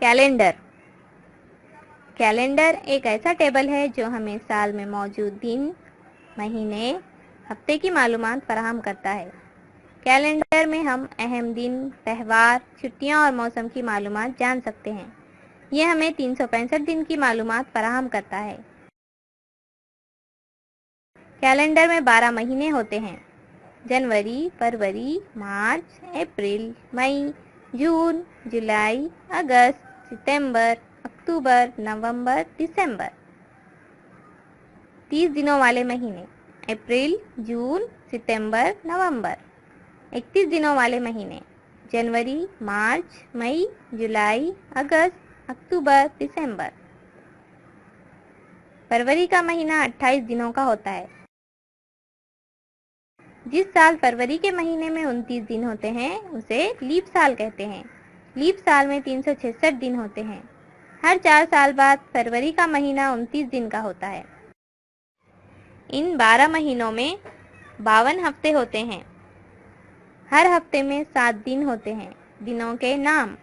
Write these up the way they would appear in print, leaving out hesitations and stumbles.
Calendar. Calendar एक ऐसा table है जो हमें साल में मौजूद दिन, महीने, हफ्ते की मालूमात फराहम करता है। कैलेंडर में हम अहम दिन, त्यौहार, छुट्टियां और मौसम की मालूमात जान सकते हैं। यह हमें 365 दिन की मालूमात फराहम करता है। कैलेंडर में 12 महीने होते हैं। जनवरी, फरवरी, मार्च, अप्रैल, मई, जून, जुलाई, अगस्त, सितंबर, अक्टूबर, नवंबर, दिसंबर। 30 दिनों वाले महीने। अप्रैल, जून, सितंबर, नवंबर। 31 दिनों वाले महीने। जनवरी, मार्च, मई, जुलाई, अगस्त, अक्टूबर, दिसंबर। फरवरी का महीना 28 दिनों का होता है। जिस साल फरवरी के महीने में 29 दिन होते हैं उसे लीप साल कहते हैं। लीप साल में 366 दिन होते हैं। हर 4 साल बाद फरवरी का महीना 29 दिन का होता है। इन 12 महीनों में 52 हफ्ते होते हैं। हर हफ्ते में 7 दिन होते हैं। दिनों के नाम: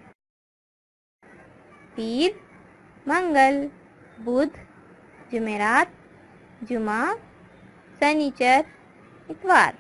पीर, मंगल, बुध, जुमेरात, जुमा, शनिचर, इतवार।